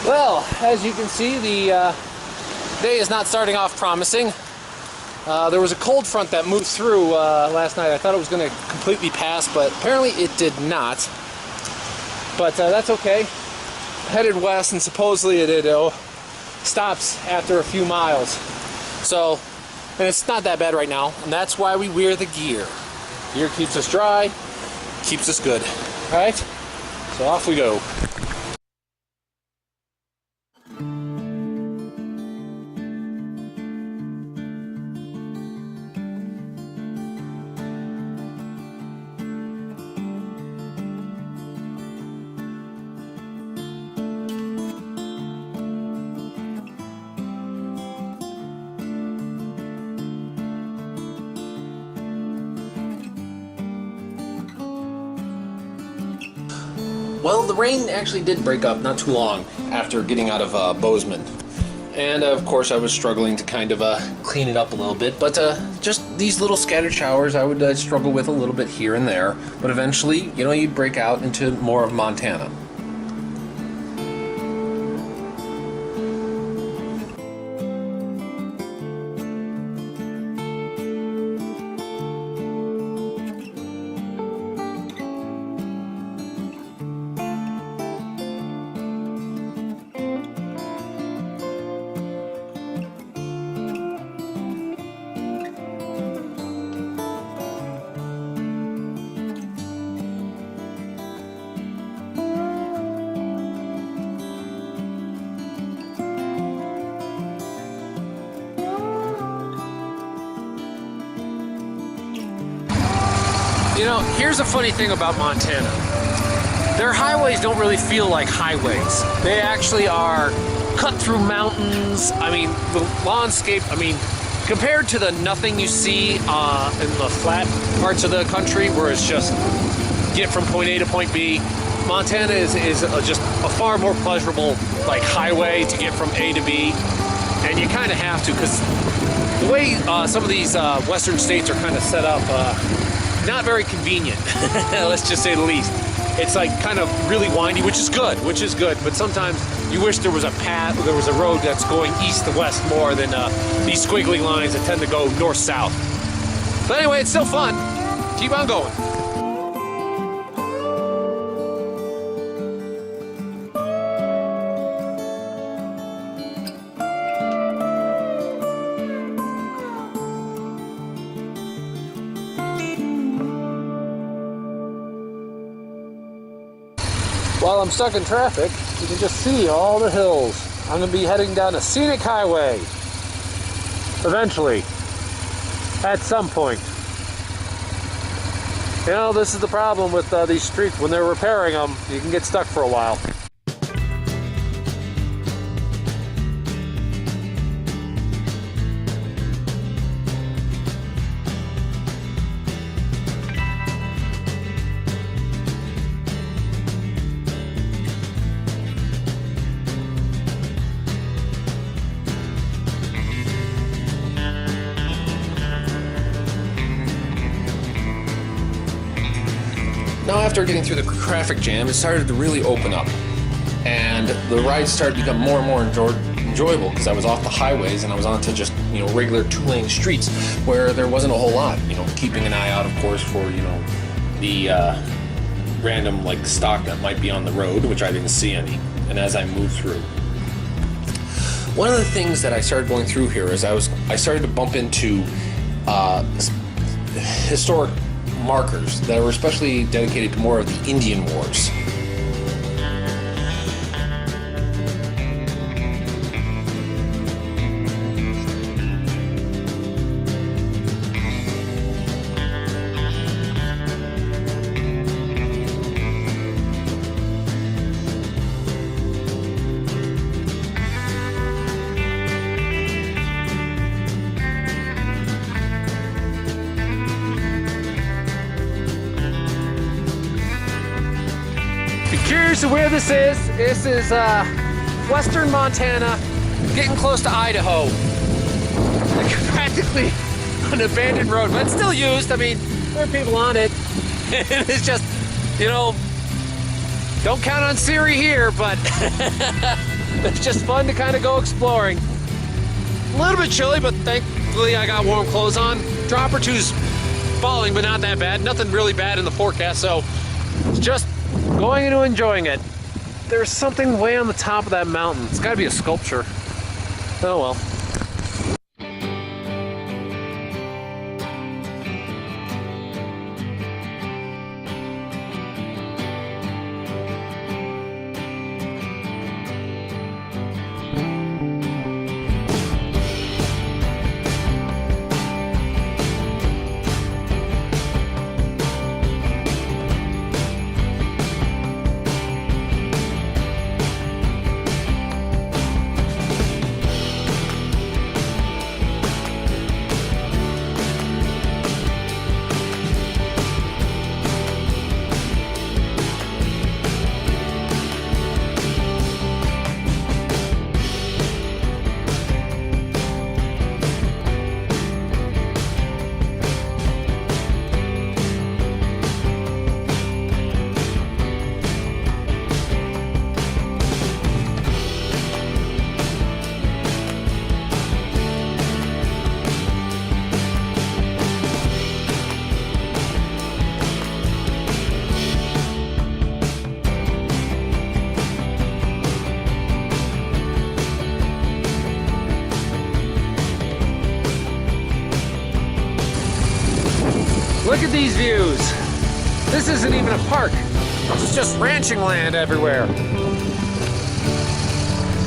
Well, as you can see, the day is not starting off promising. There was a cold front that moved through last night. I thought it was going to completely pass, but apparently it did not. But that's okay. Headed west, and supposedly it stops after a few miles. So, and it's not that bad right now, and that's why we wear the gear. Gear keeps us dry, keeps us good. All right, so off we go. Well, the rain actually did break up not too long after getting out of Bozeman. And of course I was struggling to kind of clean it up a little bit, but just these little scattered showers I would struggle with a little bit here and there, but eventually, you know, you'd break out into more of Montana. You know, here's a funny thing about Montana. Their highways don't really feel like highways. They actually are cut through mountains. I mean, the landscape, I mean, compared to the nothing you see in the flat parts of the country where it's just get from point A to point B, Montana is just a far more pleasurable like highway to get from A to B. And you kind of have to, because the way some of these western states are kind of set up, not very convenient, let's just say the least. It's like kind of really windy, which is good, but sometimes you wish there was a path, there was a road that's going east to west more than these squiggly lines that tend to go north-south. But anyway, it's still fun. Keep on going. While I'm stuck in traffic, you can just see all the hills. I'm going to be heading down a scenic highway. Eventually. At some point. You know, this is the problem with these streets. When they're repairing them, you can get stuck for a while. Now, after getting through the traffic jam, it started to really open up, and the rides started to become more and more enjoyable because I was off the highways and I was onto just, you know, regular two-lane streets where there wasn't a whole lot, you know, keeping an eye out, of course, for, you know, the random like stock that might be on the road, which I didn't see any. And as I moved through, one of the things that I started going through here is I started to bump into historic markers that were especially dedicated to more of the Indian Wars. Curious of where this is. This is western Montana, getting close to Idaho. Like practically an abandoned road, but it's still used. I mean, there are people on it. It's just, you know, don't count on Siri here, but It's just fun to kind of go exploring. A little bit chilly, but thankfully I got warm clothes on. Drop or two's falling, but not that bad. Nothing really bad in the forecast, so it's just going into enjoying it. There's something way on the top of that mountain. It's got to be a sculpture. Oh well. Look at these views. This isn't even a park. It's just ranching land everywhere.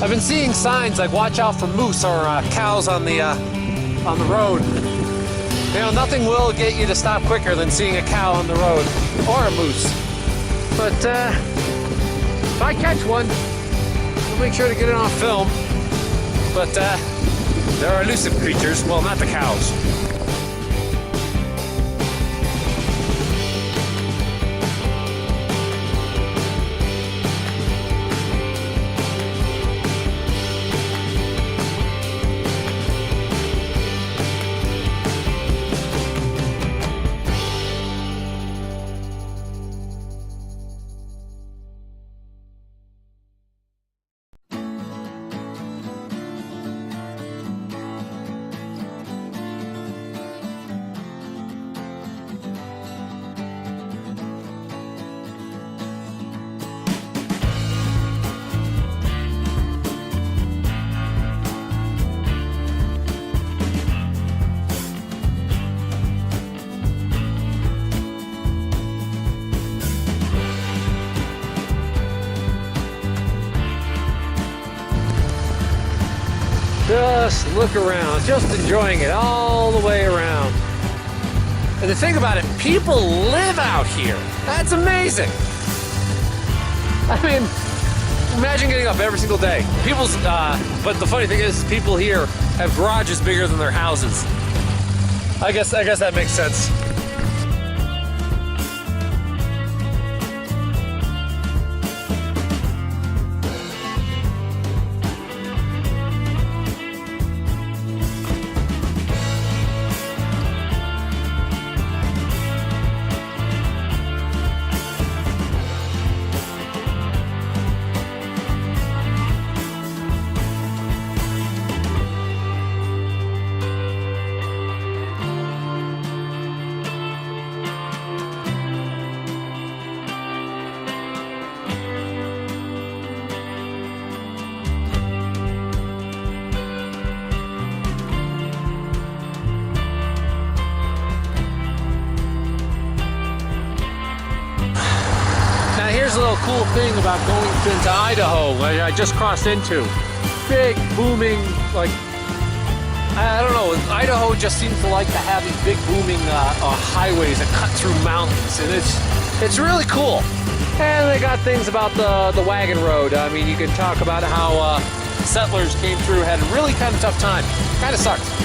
I've been seeing signs like watch out for moose or cows on the road. You know, nothing will get you to stop quicker than seeing a cow on the road or a moose. But if I catch one, I'll make sure to get it on film. But there are elusive creatures. Well, not the cows. Just look around, just enjoying it all the way around. And the thing about it, people live out here. That's amazing. I mean, imagine getting up every single day. But the funny thing is, people here have garages bigger than their houses. I guess that makes sense. Here's a little cool thing about going into Idaho, which I just crossed into. Big, booming, like, I don't know, Idaho just seems to like to have these big, booming highways that cut through mountains, and it's really cool. And they got things about the wagon road. I mean, you can talk about how settlers came through, had a really kind of tough time. Kind of sucks.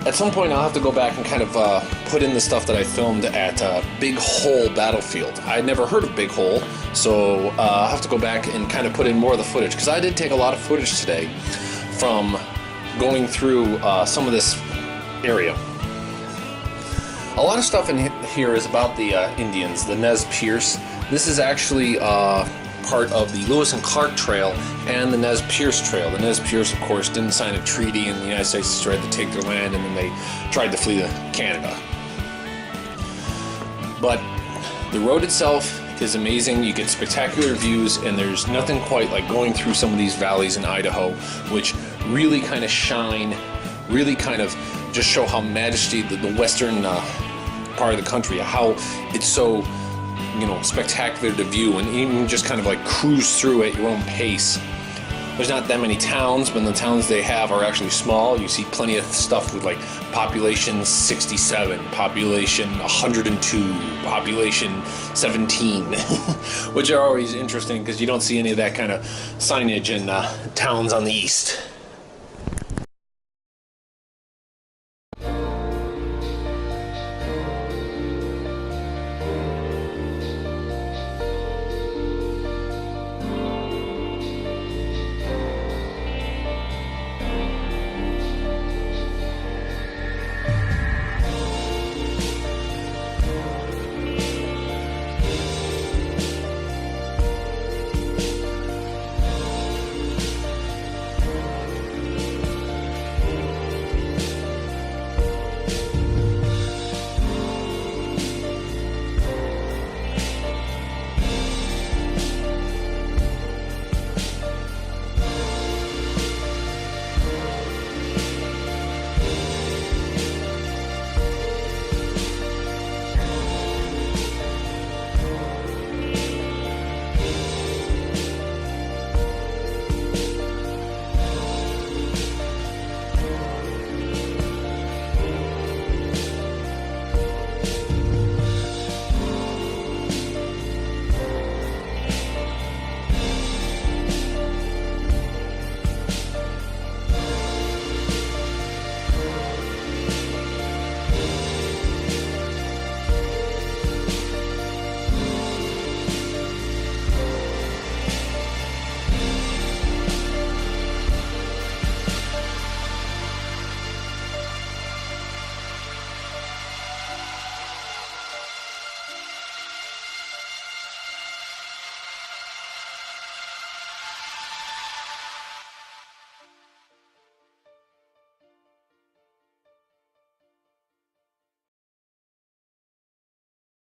At some point, I'll have to go back and kind of put in the stuff that I filmed at Big Hole Battlefield. I'd never heard of Big Hole, so I'll have to go back and kind of put in more of the footage, because I did take a lot of footage today from going through some of this area. A lot of stuff in here is about the Indians, the Nez Perce. This is actually part of the Lewis and Clark Trail and the Nez Perce Trail. The Nez Perce, of course, didn't sign a treaty, and the United States tried to take their land, and then they tried to flee to Canada. But the road itself is amazing. You get spectacular views, and there's nothing quite like going through some of these valleys in Idaho, which really kind of shine, really kind of just show how majesty the western part of the country, how it's so, you know, spectacular to view, and even just kind of like cruise through at your own pace. There's not that many towns, but the towns they have are actually small. You see plenty of stuff with like population 67, population 102, population 17, which are always interesting because you don't see any of that kind of signage in towns on the east.